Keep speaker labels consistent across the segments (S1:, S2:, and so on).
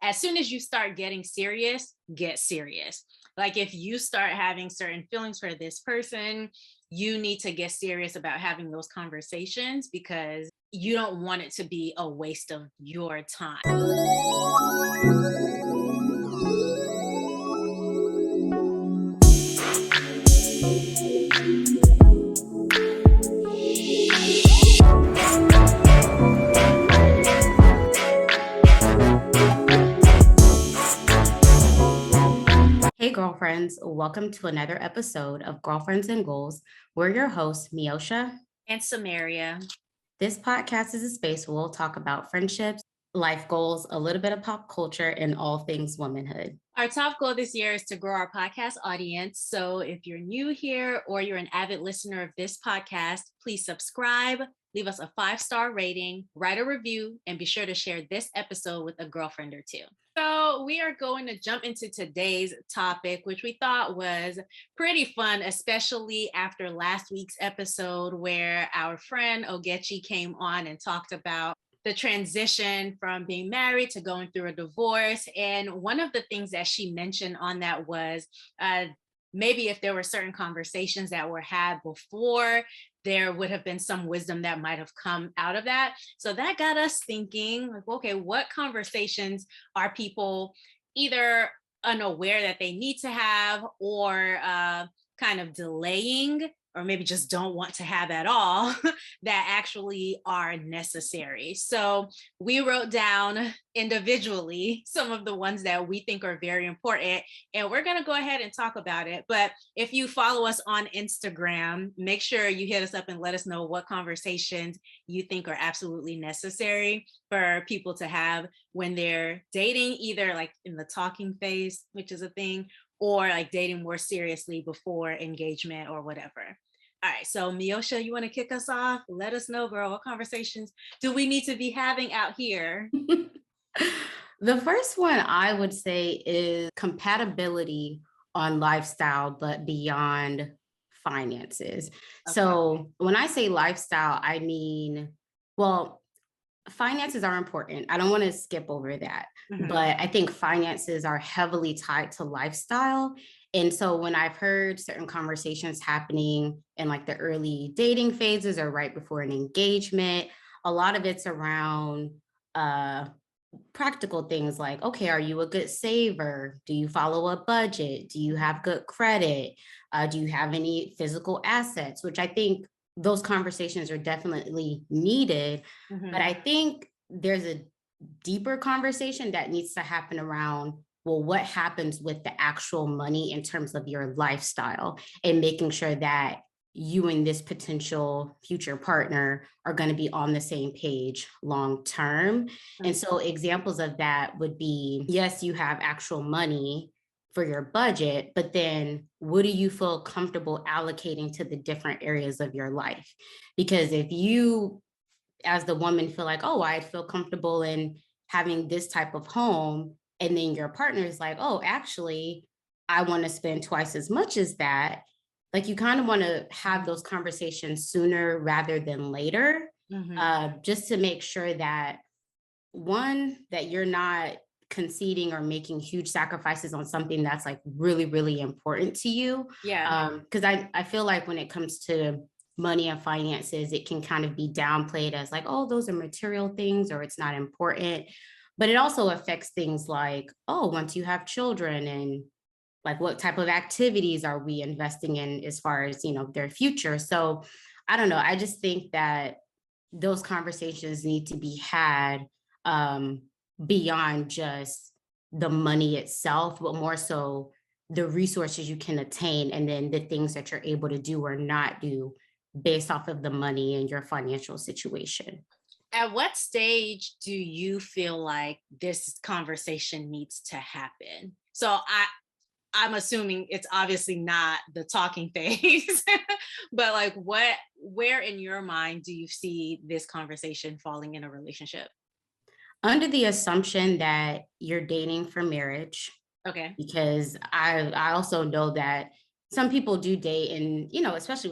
S1: as soon as you start getting serious, get serious. Like if you start having certain feelings for this person, you need to get serious about having those conversations because you don't want it to be a waste of your time.
S2: Hey, girlfriends, welcome to another episode of Girlfriends and Goals. We're your hosts, Miosha
S1: and Samaria.
S2: This podcast is a space where we'll talk about friendships, life goals, a little bit of pop culture, and all things womanhood.
S1: Our top goal this year is to grow our podcast audience. So if you're new here or you're an avid listener of this podcast, please subscribe, leave us a 5-star rating, write a review, and be sure to share this episode with a girlfriend or two. So we are going to jump into today's topic, which we thought was pretty fun, especially after last week's episode where our friend Ogechi came on and talked about the transition from being married to going through a divorce. And one of the things that she mentioned on that was maybe if there were certain conversations that were had before, there would have been some wisdom that might have come out of that. So that got us thinking, like, okay, what conversations are people either unaware that they need to have or kind of delaying, or maybe just don't want to have at all, that actually are necessary. So we wrote down individually some of the ones that we think are very important, and we're going to go ahead and talk about it. But if you follow us on Instagram, make sure you hit us up and let us know what conversations you think are absolutely necessary for people to have when they're dating, either like in the talking phase, which is a thing, or like dating more seriously before engagement or whatever. All right, so Miosha, you want to kick us off? Let us know, girl, what conversations do we need to be having out here?
S2: The first one I would say is compatibility on lifestyle, but beyond finances. Okay. So when I say lifestyle, I mean, well, finances are important. I don't want to skip over that, but I think finances are heavily tied to lifestyle. And so when I've heard certain conversations happening in like the early dating phases or right before an engagement, a lot of it's around practical things like, okay, are you a good saver? Do you follow a budget? Do you have good credit? Do you have any physical assets? Which I think those conversations are definitely needed. But I think there's a deeper conversation that needs to happen around, well, what happens with the actual money in terms of your lifestyle and making sure that you and this potential future partner are going to be on the same page long term. And so examples of that would be, yes, you have actual money for your budget, but then what do you feel comfortable allocating to the different areas of your life? Because if you, as the woman, feel like, oh, I feel comfortable in having this type of home, and then your partner is like, oh, actually, I want to spend twice as much as that. Like you kind of want to have those conversations sooner rather than later, just to make sure that, one, that you're not conceding or making huge sacrifices on something that's like really, really important to you.
S1: Yeah.
S2: Because I feel like when it comes to money and finances, it can kind of be downplayed as like, oh, those are material things or it's not important. But it also affects things like, oh, once you have children, and like what type of activities are we investing in as far as, you know, their future. So I don't know. I just think that those conversations need to be had beyond just the money itself, but more so the resources you can attain and then the things that you're able to do or not do based off of the money and your financial situation.
S1: At what stage do you feel like this conversation needs to happen? So I'm assuming it's obviously not the talking phase, but like where in your mind do you see this conversation falling in a relationship?
S2: Under the assumption that you're dating for marriage.
S1: Okay.
S2: Because I also know that some people do date, and, you know, especially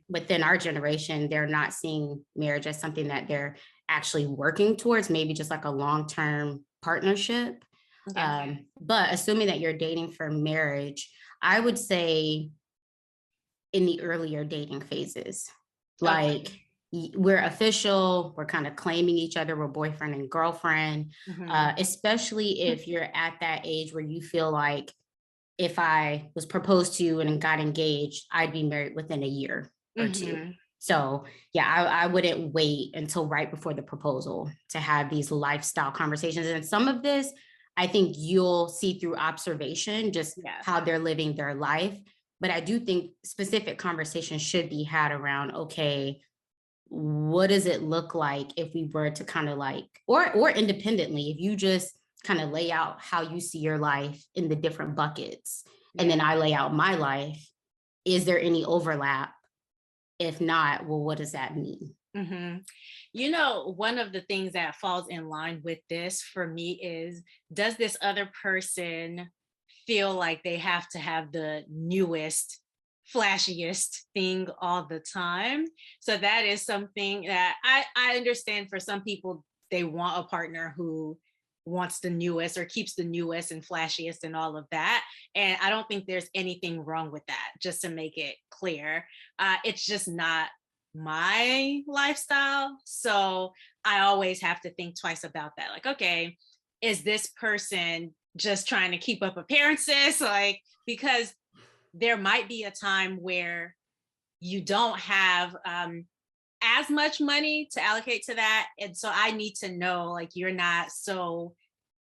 S2: within our generation, they're not seeing marriage as something that they're actually working towards, maybe just like a long-term partnership.
S1: Okay.
S2: But assuming that you're dating for marriage, I would say in the earlier dating phases,
S1: Okay.
S2: like we're official, we're kind of claiming each other, we're boyfriend and girlfriend,
S1: Mm-hmm.
S2: especially if you're at that age where you feel like if I was proposed to and got engaged, I'd be married within a year or two.
S1: Mm-hmm.
S2: So yeah, I wouldn't wait until right before the proposal to have these lifestyle conversations. And some of this, I think you'll see through observation, just
S1: Yeah.
S2: how they're living their life. But I do think specific conversations should be had around, okay, what does it look like if we were to kind of like, or independently, if you just kind of lay out how you see your life in the different buckets, and then
S1: Yeah.
S2: I lay out my life, is there any overlap? If not, well, what does that mean?
S1: Mm-hmm. One of the things that falls in line with this for me is, does this other person feel like they have to have the newest, flashiest thing all the time? So that is something that I understand for some people, they want a partner who wants the newest or keeps the newest and flashiest and all of that. And I don't think there's anything wrong with that, just to make it clear. It's just not my lifestyle. So I always have to think twice about that. Like, okay, is this person just trying to keep up appearances? Like, because there might be a time where you don't have as much money to allocate to that. And so I need to know, like, you're not so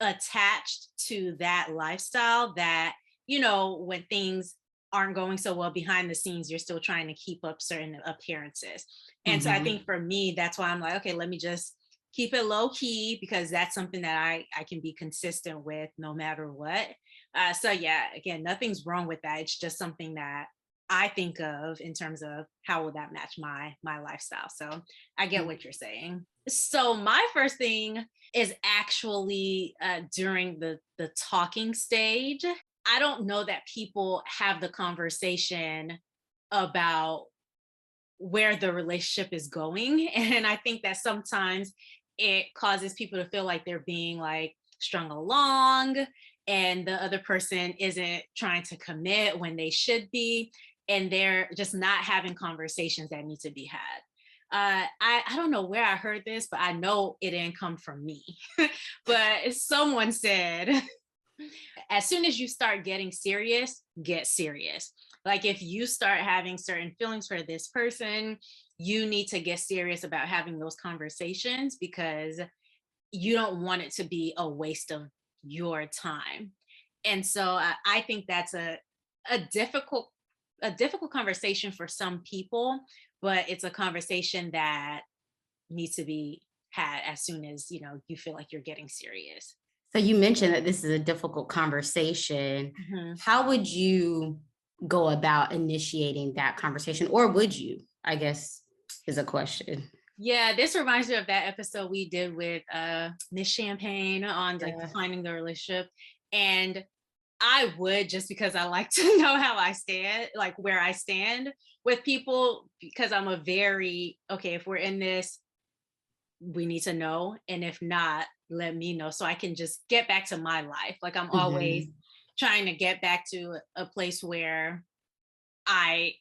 S1: attached to that lifestyle that, when things aren't going so well behind the scenes, you're still trying to keep up certain appearances. And so I
S2: Mm-hmm.
S1: think for me, that's why I'm like, okay, let me just keep it low key, because that's something that I can be consistent with no matter what. So yeah, again, nothing's wrong with that. It's just something that I think of in terms of how will that match my lifestyle. So I get what you're saying. So my first thing is actually during the talking stage. I don't know that people have the conversation about where the relationship is going, and I think that sometimes it causes people to feel like they're being like strung along, and the other person isn't trying to commit when they should be, and they're just not having conversations that need to be had. I don't know where I heard this, but I know it didn't come from me. But someone said, as soon as you start getting serious, get serious. Like, if you start having certain feelings for this person, you need to get serious about having those conversations, because you don't want it to be a waste of your time. And so I think that's a difficult a difficult conversation for some people, but it's a conversation that needs to be had as soon as you feel like you're getting serious.
S2: So you mentioned that this is a difficult conversation.
S1: Mhm.
S2: How would you go about initiating that conversation, or would you? I guess is a question.
S1: Yeah, this reminds me of that episode we did with Miss Champagne on like
S2: Yeah.
S1: defining the relationship. And I would, just because I like to know how I stand, like where I stand with people, because I'm a very, okay, if we're in this, we need to know. And if not, let me know so I can just get back to my life. Like, I'm always
S2: Mhm.
S1: trying to get back to a place where I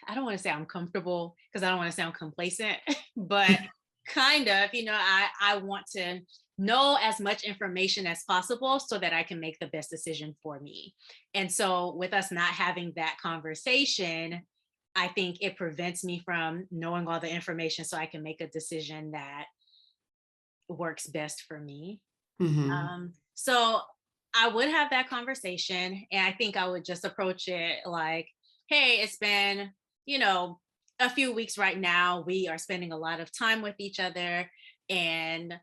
S1: I don't want to say I'm comfortable, because I don't want to sound complacent, but kind of, I want to know as much information as possible so that I can make the best decision for me. And so with us not having that conversation, I think it prevents me from knowing all the information so I can make a decision that works best for me.
S2: Mhm.
S1: So I would have that conversation, and I think I would just approach it like, hey, it's been, you know, a few weeks right now. We are spending a lot of time with each other, and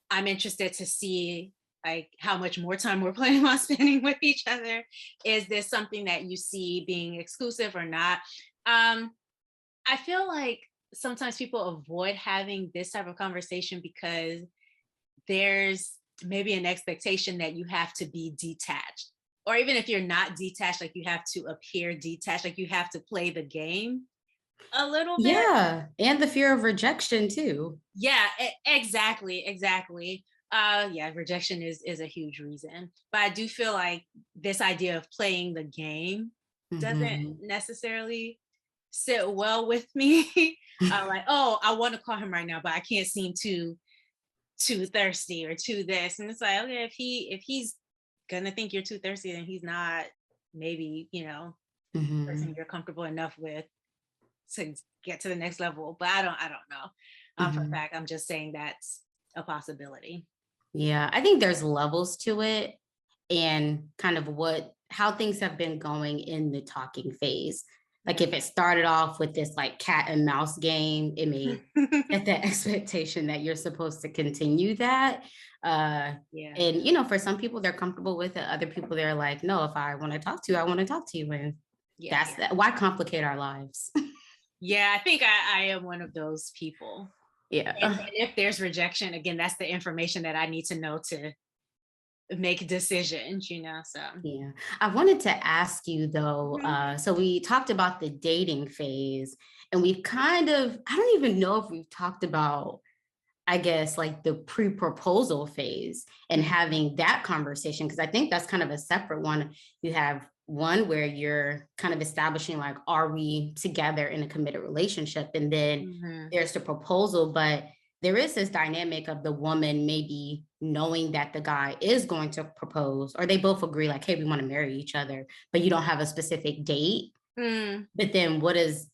S1: I'm interested to see like how much more time we're planning on spending with each other. Is this something that you see being exclusive or not? Um, I feel like sometimes people avoid having this type of conversation because there's maybe an expectation that you have to be detached. Or even if you're not detached, like you have to appear detached, like you have to play the game a little bit.
S2: Yeah, and the fear of rejection too.
S1: Yeah, exactly, exactly. Yeah, rejection is a huge reason. But I do feel like this idea of playing the game doesn't
S2: Mhm.
S1: necessarily sit well with me. Like, oh, I want to call him right now, but I can't seem too thirsty or too this. And it's like, okay, if he's gonna think you're too thirsty, then he's not maybe, person
S2: Mhm.
S1: you're comfortable enough with to get to the next level. But I don't know. For a
S2: Mhm.
S1: fact, I'm just saying that's a possibility.
S2: Yeah, I think there's levels to it and kind of how things have been going in the talking phase. Like if it started off with this like cat and mouse game, it may set that expectation that you're supposed to continue that. Uh,
S1: Yeah.
S2: and for some people they're comfortable with it. Other people they're like, no, if I want to talk to you, I want to talk to you. And
S1: Yeah.
S2: that's that. Why complicate our lives?
S1: Yeah, I think I am one of those people. And
S2: Yeah.
S1: if there's rejection, again, that's the information that I need to know to make decisions. So
S2: Yeah. I wanted to ask you though,
S1: Mhm.
S2: so we talked about the dating phase and we've I don't even know if we've talked about, I guess, like the pre-proposal phase and
S1: Mhm.
S2: having that conversation, because I think that's kind of a separate one. You have one where you're kind of establishing like, are we together in a committed relationship? And then
S1: Mhm.
S2: there's the proposal, but there is this dynamic of the woman maybe knowing that the guy is going to propose, or they both agree like, hey, we want to marry each other, but you don't have a specific date.
S1: Mm,
S2: But then is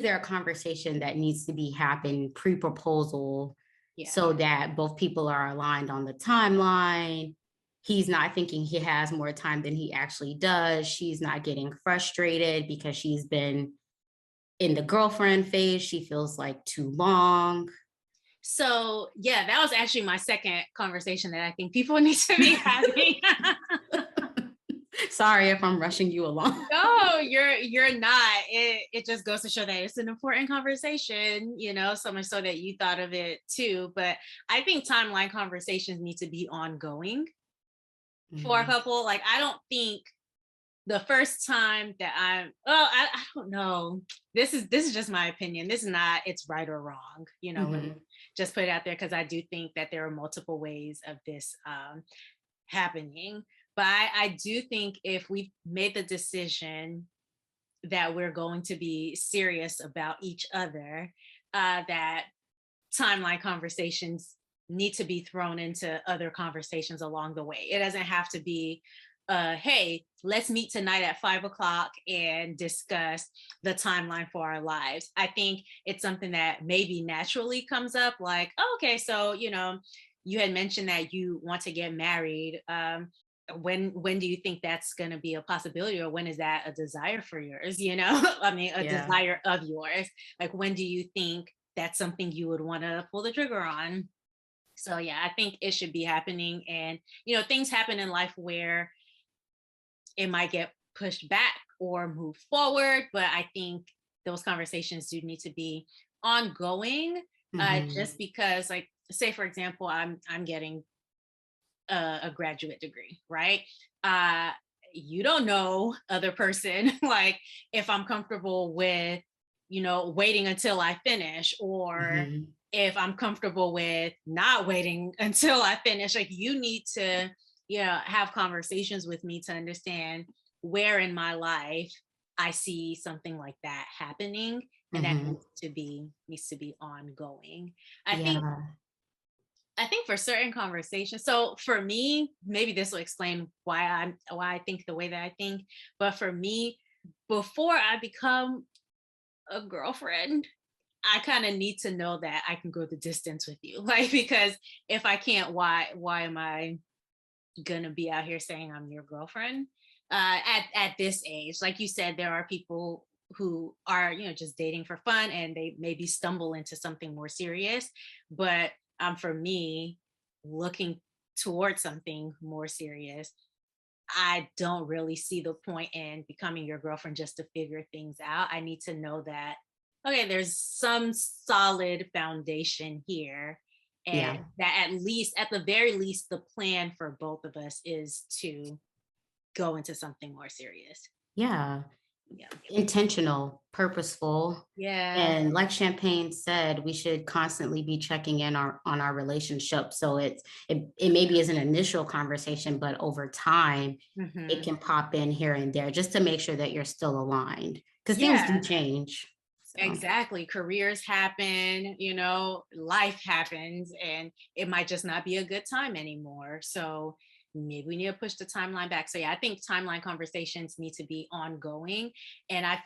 S2: there a conversation that needs to be happen pre-proposal
S1: yeah.
S2: so that both people are aligned on the timeline? He's not thinking he has more time than he actually does. She's not getting frustrated because she's been in the girlfriend phase. She feels like too long.
S1: So yeah, that was actually my second conversation that I think people need to be having.
S2: Sorry if I'm rushing you along.
S1: No, you're not. It just goes to show that it's an important conversation, so much so that you thought of it too. But I think timeline conversations need to be ongoing for a
S2: Mhm.
S1: couple. Like I don't think the first time that I don't know. This is just my opinion. This is not it's right or wrong. Let me
S2: Mhm.
S1: just put it out there because I do think that there are multiple ways of this happening. But I do think if we made the decision that we're going to be serious about each other, that timeline conversations need to be thrown into other conversations along the way. It doesn't have to be, hey, let's meet tonight at 5 o'clock and discuss the timeline for our lives. I think it's something that maybe naturally comes up like, oh, okay, so, you had mentioned that you want to get married. When do you think that's going to be a possibility, or when is that a desire for yours? I mean, a
S2: Yeah.
S1: desire of yours. Like, when do you think that's something you would want to pull the trigger on? So yeah, I think it should be happening. And things happen in life where it might get pushed back or move forward, but I think those conversations do need to be ongoing.
S2: Mhm.
S1: Just because, like, say for example, I'm getting a graduate degree, right? uh you don't know other person like if I'm comfortable with waiting until I finish, or
S2: Mhm.
S1: if I'm comfortable with not waiting until I finish. Like, you need to have conversations with me to understand where in my life I see something like that happening, and that
S2: Mhm.
S1: needs to be ongoing. i think
S2: Yeah.
S1: I think for certain conversations, so for me, maybe this will explain why I think the way that I think. But for me, before I become a girlfriend, I kind of need to know that I can go the distance with you. Like, because if I can't, why am I gonna be out here saying I'm your girlfriend? At this age, like you said, there are people who are just dating for fun, and they maybe stumble into something more serious. But for me, looking towards something more serious, I don't really see the point in becoming your girlfriend just to figure things out. I need to know that, okay, there's some solid foundation here. And
S2: Yeah.
S1: that at the very least, the plan for both of us is to go into something more serious.
S2: Yeah. intentional, purposeful.
S1: Yeah.
S2: And like Champagne said, we should constantly be checking in on our relationship. So it maybe is an initial conversation, but over time, it
S1: Hmm.
S2: can pop in here and there just to make sure that you're still aligned because things do
S1: Yeah.
S2: change. So
S1: Exactly. Careers happen, life happens, and it might just not be a good time anymore. So maybe we need to push the timeline back. So yeah, I think timeline conversations need to be ongoing. And I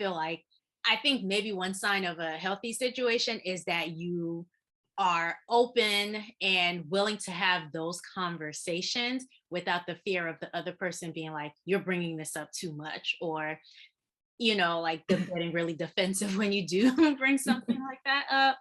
S1: think maybe one sign of a healthy situation is that you are open and willing to have those conversations without the fear of the other person being like, you're bringing this up too much, or like them getting really defensive when you do bring something like that up.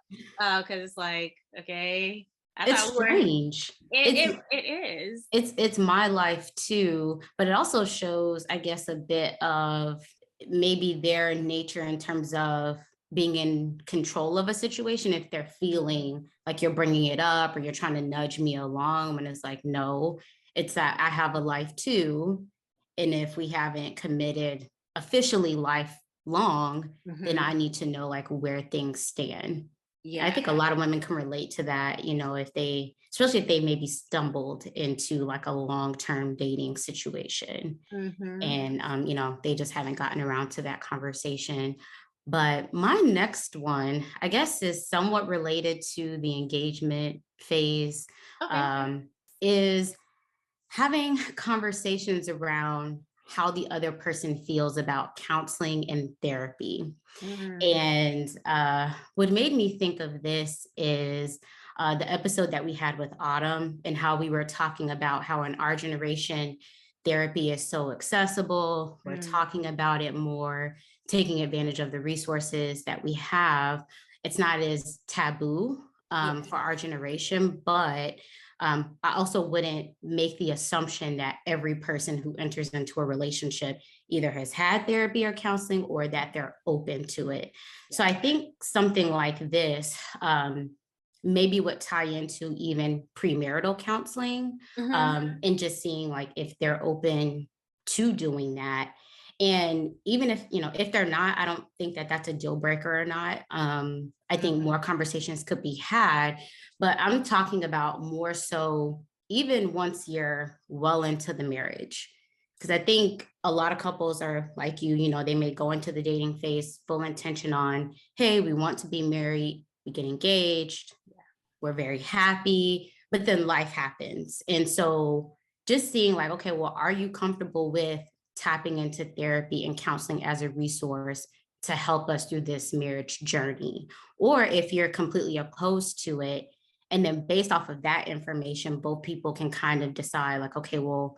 S1: Because it's like, okay, I
S2: it's
S1: thought we were.
S2: strange. It's
S1: It is.
S2: it's my life too, but it also shows, I guess, a bit of maybe their nature in terms of being in control of a situation if they're feeling like you're bringing it up or you're trying to nudge me along when it's like, no, it's that I have a life too. And if we haven't committed officially lifelong, then
S1: Hmm.
S2: I need to know like where things stand. I
S1: Yeah.
S2: think a lot of women can relate to that, if they, especially if they maybe stumbled into like a long-term dating situation
S1: Hmm.
S2: and, they just haven't gotten around to that conversation. But my next one, I guess, is somewhat related to the engagement phase,
S1: Okay.
S2: um, is having conversations around how the other person feels about counseling and therapy.
S1: Mm.
S2: And what made me think of this is the episode that we had with Autumn and how we were talking about how in our generation, therapy is so accessible. We're
S1: Mm.
S2: talking about it more, taking advantage of the resources that we have. It's not as taboo
S1: Yeah.
S2: for our generation, but I also wouldn't make the assumption that every person who enters into a relationship either has had therapy or counseling or that they're open to it. So
S1: Yeah.
S2: I think something like this maybe would tie into even premarital counseling,
S1: Hmm.
S2: and just seeing like if they're open to doing that. And even if, if they're not, I don't think that that's a deal breaker or not. I think more conversations could be had, but I'm talking about more so even once you're well into the marriage. Because I think a lot of couples are like they may go into the dating phase full intention on, hey, we want to be married, we get engaged, we're very happy, but then life happens. And so just seeing like, okay, well, are you comfortable with tapping into therapy and counseling as a resource to help us through this marriage journey? Or if you're completely opposed to it, and then based off of that information, both people can kind of decide like, okay, well,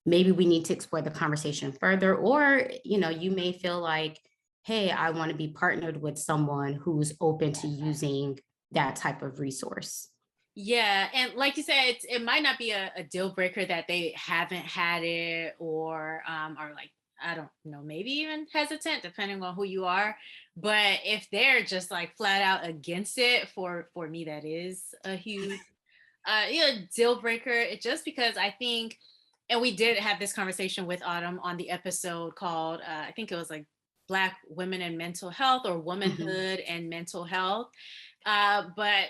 S2: maybe we need to explore the conversation further. Or, you may feel like, hey, I want to be partnered with someone who's open to using that type of resource.
S1: Yeah, and like you said, it might not be a deal breaker that they haven't had it, or like, I don't know, maybe even hesitant, depending on who you are. But if they're just like flat out against it, for me, that is a huge deal breaker. Just because I think, and we did have this conversation with Autumn on the episode called I think it was like Black Women and Mental Health, or
S2: Mhm.
S1: Womanhood and Mental Health. But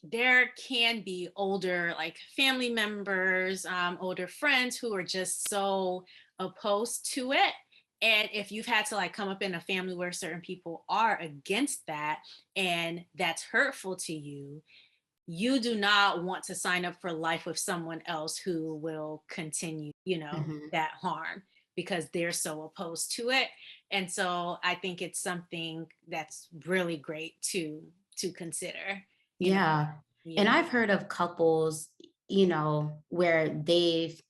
S1: there can be older, like family members, older friends who are just so opposed to it. And if you've had to like come up in a family where certain people are against that, and that's hurtful to you, you do not want to sign up for life with someone else who will continue,
S2: Mhm.
S1: that harm, because they're so opposed to it. And so I think it's something that's really great to consider, you know.
S2: Yeah. And
S1: Yeah.
S2: I've heard of couples, where they've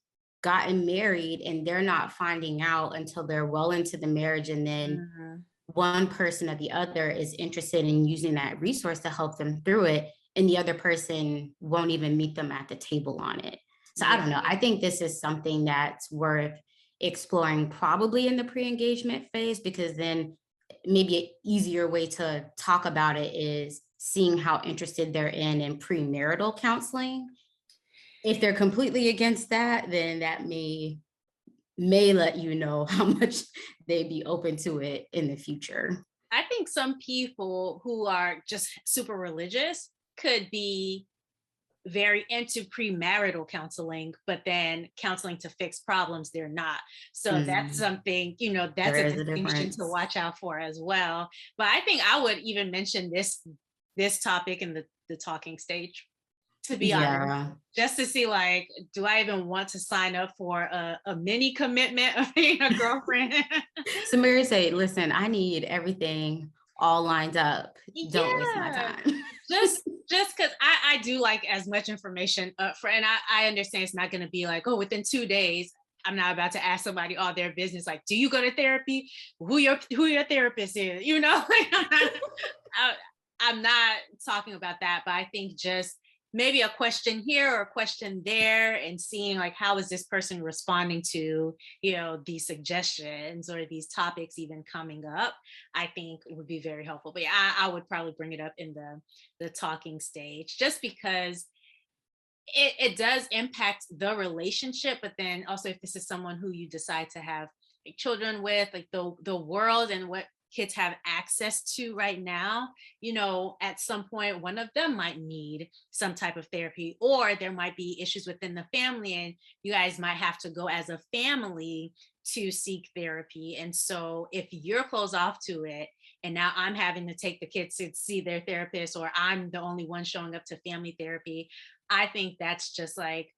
S2: gotten married and they're not finding out until they're well into the marriage. And then
S1: Mhm.
S2: one person or the other is interested in using that resource to help them through it. And the other person won't even meet them at the table on it. So I
S1: Yeah.
S2: don't know. I think this is something that's worth exploring probably in the pre engagement phase, because then maybe an easier way to talk about it is seeing how interested they're in premarital counseling. If they're completely against that, then that may may let you know how much they'd be open to it in the future.
S1: I think some people who are just super religious could be very into premarital counseling, but then counseling to fix problems, they're not. So that's
S2: Mm,
S1: something,
S2: there
S1: that's a
S2: is a
S1: distinction to
S2: difference.
S1: watch out for as well. But I think I would even mention this topic in the talking stage, to be honest,
S2: Yeah.
S1: just to see like, do I even want to sign up for a mini commitment of being a girlfriend?
S2: So Mary say, listen, I need everything all lined up. Don't waste my
S1: Yeah,
S2: time.
S1: just because I do like as much information up for, and I understand it's not going to be like, oh, within 2 days I'm not about to ask somebody all their business, like, do you go to therapy, who your therapist is, I, I'm not talking about that, but I think just maybe a question here or a question there, and seeing like, how is this person responding to these suggestions or these topics even coming up, I think would be very helpful. But yeah, I would probably bring it up in the talking stage, just because it does impact the relationship. But then also, if this is someone who you decide to have like children with, like the world and what kids have access to right now, at some point one of them might need some type of therapy, or there might be issues within the family and you guys might have to go as a family to seek therapy. And so if you're closed off to it, and now I'm having to take the kids to see their therapist, or I'm the only one showing up to family therapy, I think that's just like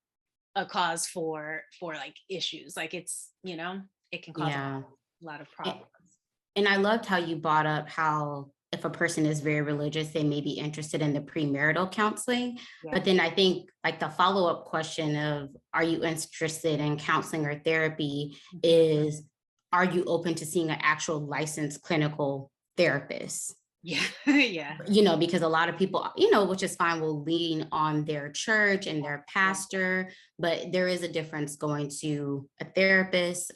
S1: a cause for like issues. Like it can cause
S2: Yeah.
S1: a lot of
S2: A-
S1: problems.
S2: And I loved how you brought up how if a person is very religious, they may be interested in the premarital counseling.
S1: Yeah.
S2: But then I think like the follow-up question of, are you interested in counseling or therapy,
S1: Mhm.
S2: is, are you open to seeing an actual licensed clinical therapist?
S1: Yeah. Yeah.
S2: Because a lot of people, which is fine, will lean on their church and their
S1: Yeah.
S2: pastor, but there is a difference going to a therapist,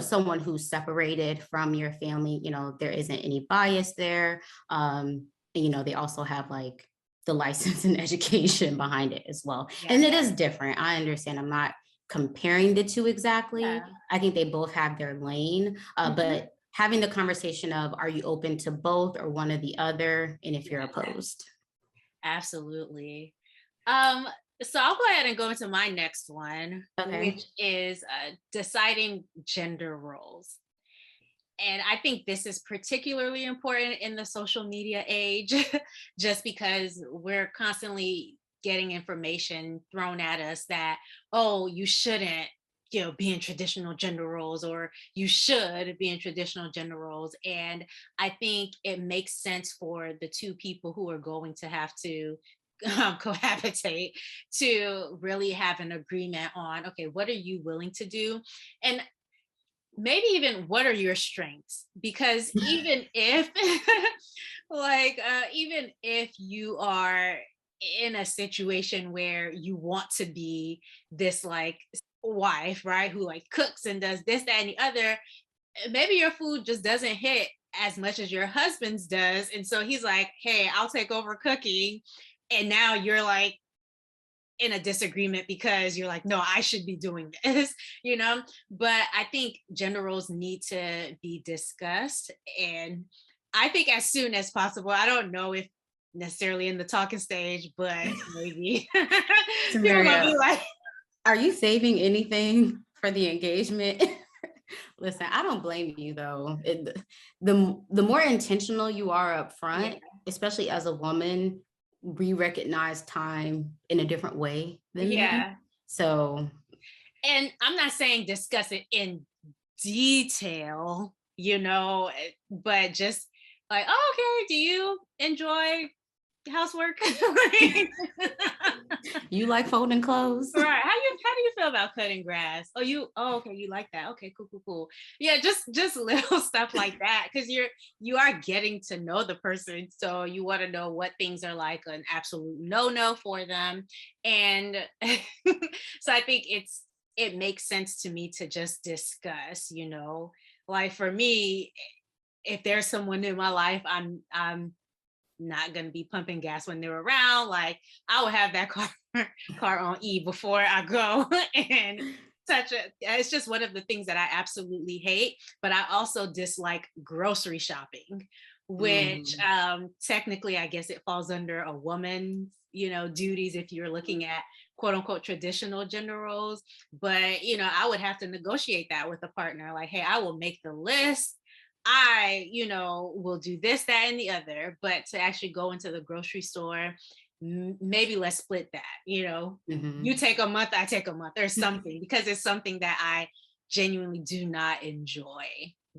S2: someone who's separated from your family, there isn't any bias there. And, they also have like the license and education behind it as well.
S1: Yeah.
S2: And it is different. I understand. I'm not comparing the two exactly.
S1: Yeah.
S2: I think they both have their lane,
S1: Mhm.
S2: but having the conversation of, are you open to both or one or the other, and if you're
S1: Yeah.
S2: opposed.
S1: Absolutely. Um, so I'll go ahead and go into my next one,
S2: Okay.
S1: which is deciding gender roles. And I think this is particularly important in the social media age, just because we're constantly getting information thrown at us that, oh, you shouldn't, be in traditional gender roles, or you should be in traditional gender roles. And I think it makes sense for the two people who are going to have to cohabitate to really have an agreement on, okay, what are you willing to do? And maybe even what are your strengths, because even if like even if you are in a situation where you want to be this like wife, right, who like cooks and does this, that, and the other, maybe your food just doesn't hit as much as your husband's does, and so he's like, hey, I'll take over cooking, and now you're like in a disagreement because you're like, no, I should be doing this, But I think gender roles need to be discussed. And I think as soon as possible. I don't know if necessarily in the talking stage, but maybe people are gonna be
S2: Samaria,
S1: like,
S2: are you saving anything for the engagement? Listen, I don't blame you though. The more intentional you are up
S1: yeah,
S2: front, especially as a woman, we recognize time in a different way than men.
S1: yeah.
S2: So
S1: And I'm not saying discuss it in detail, but just like, oh, okay, do you enjoy housework?
S2: you like folding clothes?
S1: Right. How do you feel about cutting grass? Oh, okay, you like that. Okay, cool, cool, cool. Yeah, just little stuff like that. Because you are getting to know the person. So you want to know what things are like an absolute no for them. And so I think it makes sense to me to just discuss, like for me, if there's someone in my life, I'm not gonna be pumping gas when they're around. Like I will have that car on E before I go, and It's just one of the things that I absolutely hate, but I also dislike grocery shopping, which
S2: Mm,
S1: technically I guess it falls under a woman's, duties if you're looking at quote unquote traditional gender roles. But, I would have to negotiate that with a partner. Like, hey, I will make the list. I, will do this, that, and the other. But to actually go into the grocery store, maybe let's split that, you
S2: mhm.
S1: take a month, I take a month or something, because it's something that I genuinely do not enjoy,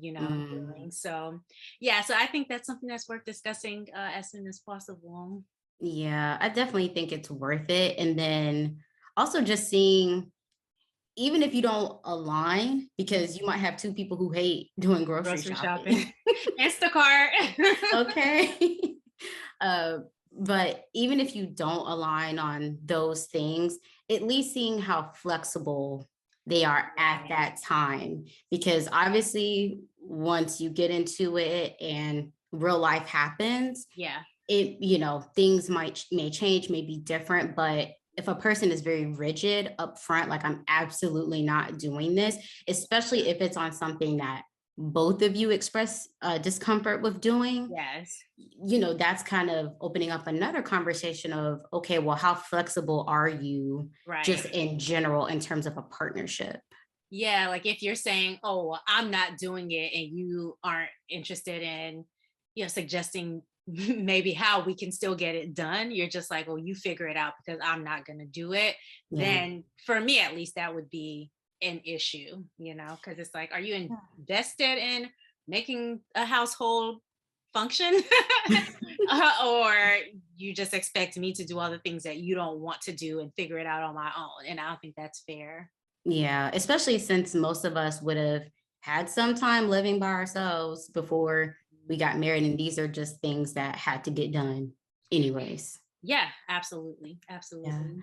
S2: Mm.
S1: doing. So, yeah, so I think that's something that's worth discussing as soon as possible.
S2: Yeah, I definitely think it's worth it. And then also just seeing, even if you don't align, because you might have two people who hate doing grocery
S1: Grocery
S2: shopping.
S1: shopping, Instacart.
S2: Okay. uh, but even if you don't align on those things, at least seeing how flexible they are at
S1: Right.
S2: that time. Because obviously, once you get into it and real life happens,
S1: Yeah.
S2: things may change, may be different, but if a person is very rigid up front, like I'm absolutely not doing this, especially if it's on something that both of you express discomfort with doing,
S1: Yes.
S2: that's kind of opening up another conversation of, okay, well, how flexible are you just
S1: Right.
S2: in general in terms of a partnership?
S1: Yeah, like if you're saying, "Oh, well, I'm not doing it," and you aren't interested in, suggesting maybe how we can still get it done, you're just like, "Oh, you figure it out because I'm not going to do it."
S2: Yeah.
S1: Then, for me at least, that would be an issue, because it's like, are you invested in making a household function, or you just expect me to do all the things that you don't want to do and figure it out on my own? And I don't think that's fair.
S2: Yeah, especially since most of us would have had some time living by ourselves before we got married, and these are just things that had to get done anyways.
S1: Yeah, absolutely.
S2: Yeah.
S1: Absolutely.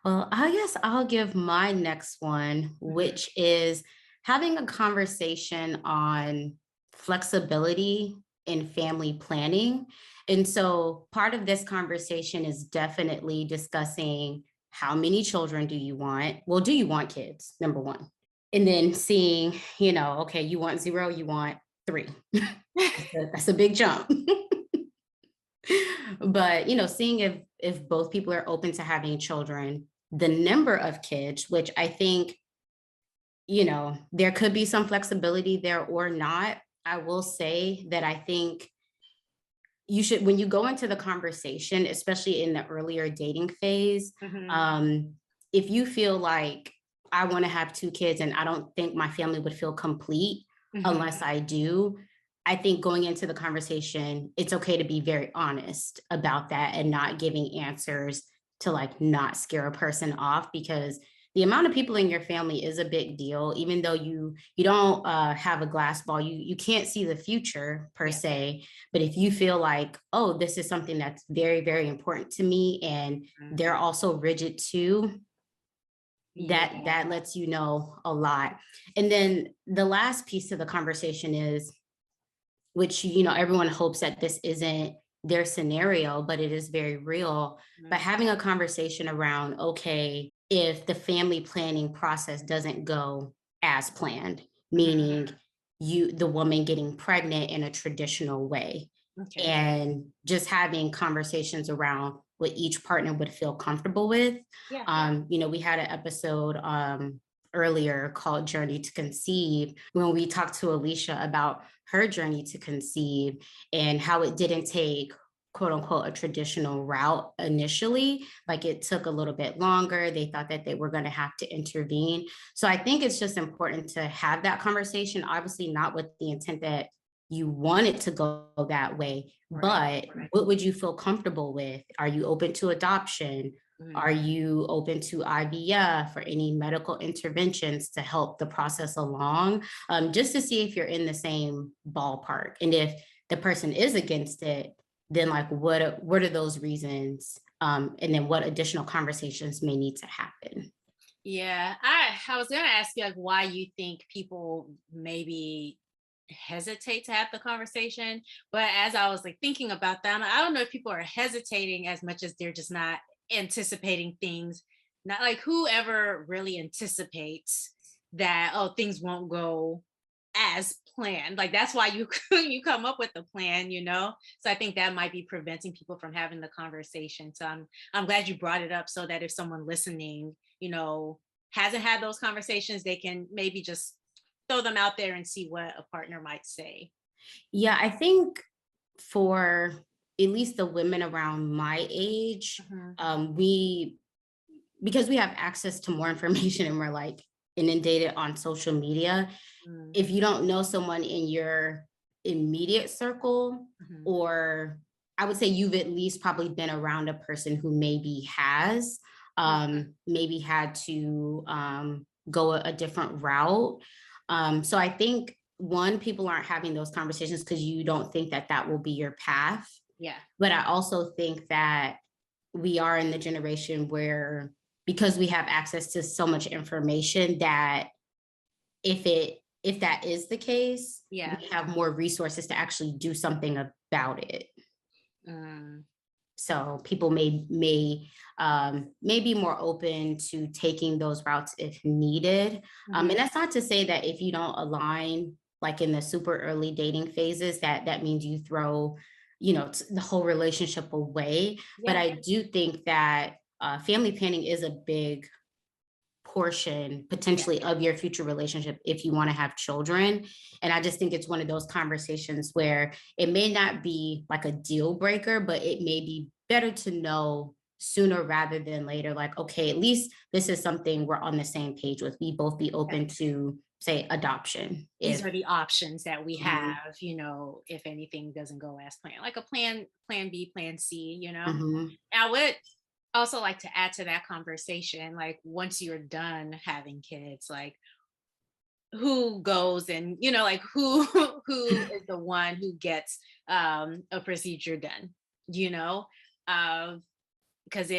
S2: Well, I guess I'll give my next one,
S1: Mhm.
S2: which is having a conversation on flexibility in family planning. And so part of this conversation is definitely discussing how many children do you want? Well, do you want kids? Number one. And then seeing, okay, you want zero, you want three. That's a big jump. But seeing if both people are open to having children, the number of kids, which I think, there could be some flexibility there or not. I will say that I think you should, when you go into the conversation, especially in the earlier dating phase,
S1: Mhm.
S2: um, if you feel like I want to have two kids and I don't think my family would feel complete
S1: Mhm.
S2: unless I do, I think going into the conversation, it's okay to be very honest about that and not giving answers to like not scare a person off, because the amount of people in your family is a big deal. Even though you don't have a glass ball, you can't see the future per
S1: Yeah.
S2: se. But if you feel like, oh, this is something that's very, very important to me, and
S1: Mhm.
S2: they're also rigid too, that
S1: Yeah.
S2: lets you know a lot. And then the last piece of the conversation is, which everyone hopes that this isn't their scenario, but it is very real. But
S1: Mhm.
S2: having a conversation around, okay, if the family planning process doesn't go as planned,
S1: Mhm.
S2: meaning the woman getting pregnant in a traditional way,
S1: Okay.
S2: and just having conversations around what each partner would feel comfortable with.
S1: Yeah.
S2: We had an episode earlier called Journey to Conceive, when we talked to Alicia about her journey to conceive and how it didn't take quote unquote a traditional route initially. Like it took a little bit longer. They thought that they were going to have to intervene. So I think it's just important to have that conversation, obviously not with the intent that you want it to go that way,
S1: Right.
S2: but what would you feel comfortable with? Are you open to adoption? Are
S1: Mhm.
S2: you open to IVF or any medical interventions to help the process along? Just to see if you're in the same ballpark. And if the person is against it, then like what are those reasons? And then what additional conversations may need to happen?
S1: Yeah. I was gonna ask you like why you think people maybe hesitate to have the conversation. But as I was like thinking about that, I don't know if people are hesitating as much as they're just not anticipating things. Not like whoever really anticipates that, oh, things won't go as planned. Like that's why you you come up with the plan, you know. So I think that might be preventing people from having the conversation. So I'm glad you brought it up so that if someone listening, you know, hasn't had those conversations, they can maybe just throw them out there and see what a partner might say.
S2: Yeah, I think for at least the women around my age,
S1: Mhm.
S2: we because we have access to more information and we're like inundated on social media.
S1: Mm,
S2: If you don't know someone in your immediate circle,
S1: mhm.
S2: or I would say you've at least probably been around a person who maybe has
S1: Okay.
S2: maybe had to go a different route. So I think one, people aren't having those conversations because you don't think that that will be your path.
S1: Yeah.
S2: But I also think that we are in the generation where, because we have access to so much information, that if that is the case,
S1: Yeah.
S2: we have more resources to actually do something about it.
S1: Mm,
S2: So people may be more open to taking those routes if needed. And
S1: mhm.
S2: that's not to say that if you don't align, like in the super early dating phases, that means you throw, the whole relationship away. But
S1: Yeah.
S2: I do think that family planning is a big portion
S1: Yeah.
S2: potentially of your future relationship if you want to have children. And I just think it's one of those conversations where it may not be like a deal breaker, but it may be better to know sooner rather than later, like, okay, at least this is something we're on the same page with. We both be
S1: Okay.
S2: open to, say, adoption.
S1: These
S2: If
S1: are the options that we
S2: Mhm,
S1: have, you know, if anything doesn't go as planned, like a plan B, plan C, you know.
S2: mhm,
S1: I would also like to add to that conversation, like once you're done having kids, like who goes and, you know, like who who is the one who gets a procedure done, you know? Because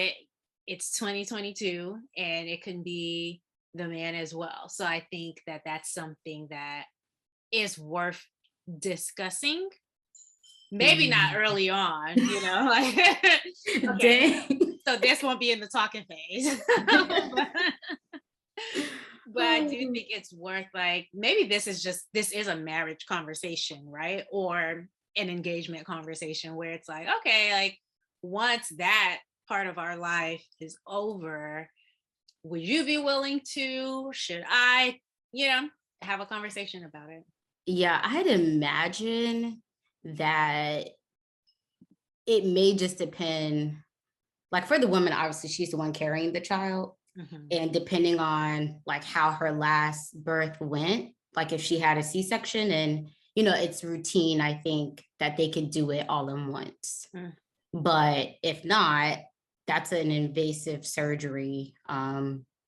S1: it's 2022 and it can be the man as well. So I think that that's something that is worth discussing. Maybe not
S2: mhm.
S1: early on, you know, like okay,
S2: Dang.
S1: so this won't be in the talking phase. But I do
S2: Oh,
S1: think it's worth, like, maybe this is a marriage conversation, right? Or an engagement conversation where it's like, okay, like once that part of our life is over, would you be willing to? Should I, you know, have a conversation about it?
S2: yeah, I'd imagine that it may just depend. Like for the woman, obviously she's the one carrying the child.
S1: Mhm.
S2: And depending on like how her last birth went, like if she had a C-section and it's routine, I think that they could do it all in once.
S1: Mm,
S2: But if not, that's an invasive surgery,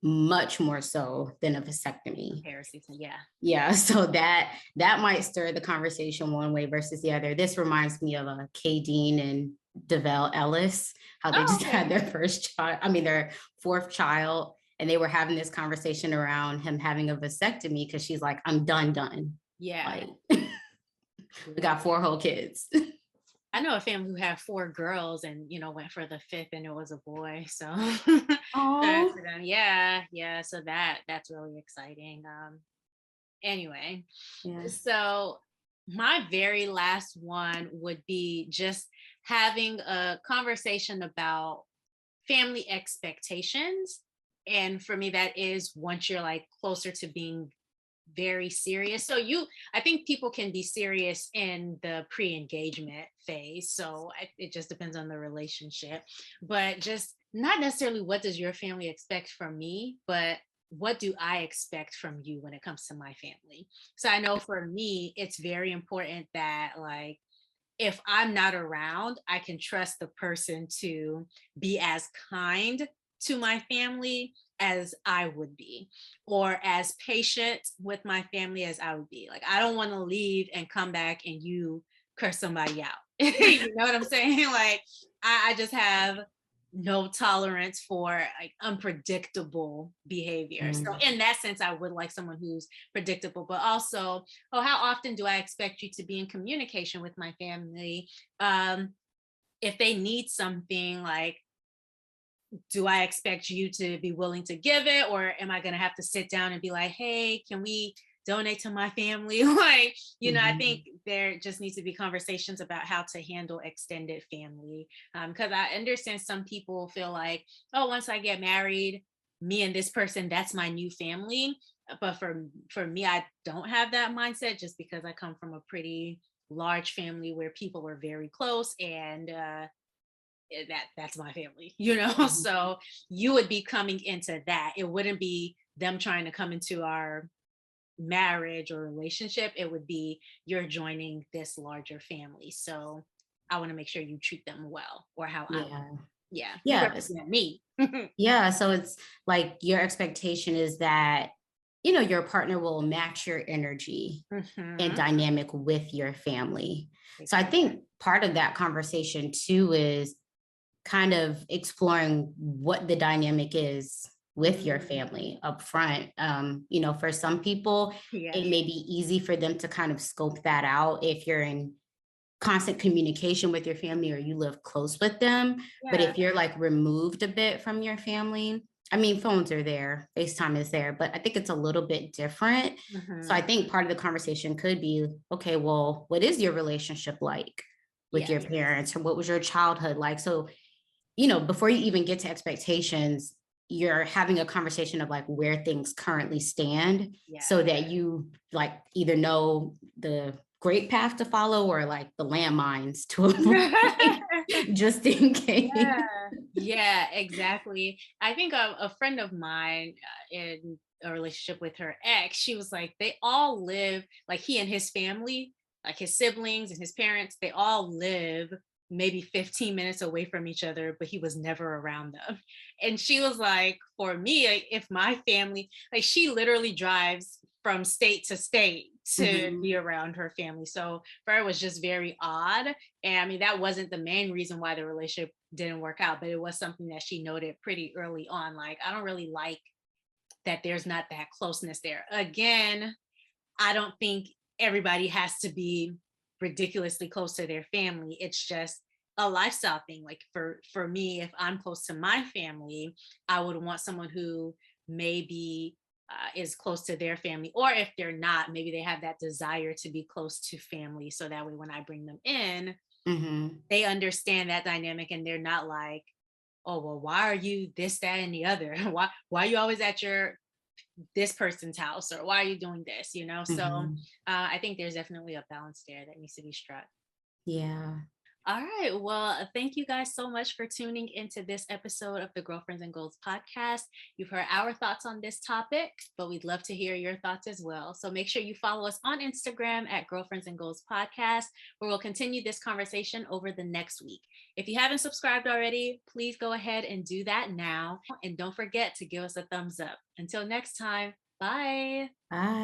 S2: much more so than a vasectomy.
S1: comparison, yeah.
S2: Yeah, so that might stir the conversation one way versus the other. This reminds me of Kay Dean and Devell Ellis, how they
S1: Oh,
S2: just
S1: okay.
S2: had their first child, I mean their fourth child, and they were having this conversation around him having a vasectomy because she's like, I'm done.
S1: Yeah.
S2: Like we got four whole kids.
S1: I know a family who had four girls and, you know, went for the fifth and it was a boy. So that's
S2: Oh,
S1: for them. Yeah, yeah. So that's really exciting. Anyway,
S2: yeah.
S1: so my very last one would be just having a conversation about family expectations. And for me, that is once you're like closer to being very serious. I think people can be serious in the pre-engagement phase. So it just depends on the relationship, but just not necessarily what does your family expect from me, but what do I expect from you when it comes to my family? So I know for me, it's very important that like if I'm not around, I can trust the person to be as kind to my family as I would be, or as patient with my family as I would be. Like, I don't want to leave and come back and you curse somebody out. You know what I'm saying? Like, I just have no tolerance for like unpredictable behavior. So
S2: Mm.
S1: in that sense, I would like someone who's predictable, but also, oh, how often do I expect you to be in communication with my family? If they need something, like do I expect you to be willing to give it, or am I going to have to sit down and be like, hey, can we donate to my family? Like, I think
S2: Mhm.
S1: there just needs to be conversations about how to handle extended family. Because I understand some people feel like, oh, once I get married, me and this person, that's my new family. But for me, I don't have that mindset, just because I come from a pretty large family where people were very close, and that's my family.
S2: Mhm.
S1: So you would be coming into that. It wouldn't be them trying to come into our marriage or relationship. It would be you're joining this larger family, so I want to make sure you treat them well, or how I would.
S2: Yeah.
S1: Yeah, you
S2: Yeah.
S1: represent me.
S2: Yeah. So it's like your expectation is that, your partner will match your energy and
S1: Hmm.
S2: dynamic with your family. So I
S1: Exactly.
S2: think part of that conversation too is kind of exploring what the dynamic is with your
S1: Mhm.
S2: family up front. For some people,
S1: Yeah.
S2: it may be easy for them to kind of scope that out if you're in constant communication with your family or you live close with them. But
S1: Yeah.
S2: if you're like removed a bit from your family, I mean, phones are there, FaceTime is there, but I think it's a little bit different. So I
S1: Hmm.
S2: think part of the conversation could be, okay, well, what is your relationship like with
S1: Yeah.
S2: your parents? Or what was your childhood like? So, before you even get to expectations, you're having a conversation of like where things currently stand
S1: Yeah.
S2: so that you like either know the great path to follow or like the landmines to avoid just in
S1: Yeah,
S2: case.
S1: yeah, exactly. I think a friend of mine, in a relationship with her ex, she was like, they all live, like he and his family, like his siblings and his parents, they all live maybe 15 minutes away from each other, but he was never around them. And she was like, for me, like, if my family, like she literally drives from state to state to be
S2: Mhm,
S1: around her family. So for her, it was just very odd. And I mean, that wasn't the main reason why the relationship didn't work out, but it was something that she noted pretty early on. Like, I don't really like that there's not that closeness there. Again, I don't think everybody has to be ridiculously close to their family. It's just a lifestyle thing. Like for me, if I'm close to my family, I would want someone who maybe is close to their family, or if they're not, maybe they have that desire to be close to family. So that way, when I bring them in,
S2: mhm,
S1: they understand that dynamic, and they're not like, oh, well, why are you this, that, and the other? Why are you always at your this person's house, or why are you doing this? So
S2: mhm.
S1: I think there's definitely a balance there that needs to be struck.
S2: Yeah.
S1: All right. Well, thank you guys so much for tuning into this episode of the Girlfriends and Goals podcast. You've heard our thoughts on this topic, but we'd love to hear your thoughts as well. So make sure you follow us on Instagram at Girlfriends and Goals podcast, where we'll continue this conversation over the next week. If you haven't subscribed already, please go ahead and do that now. And don't forget to give us a thumbs up. Until next time, bye.
S2: Bye.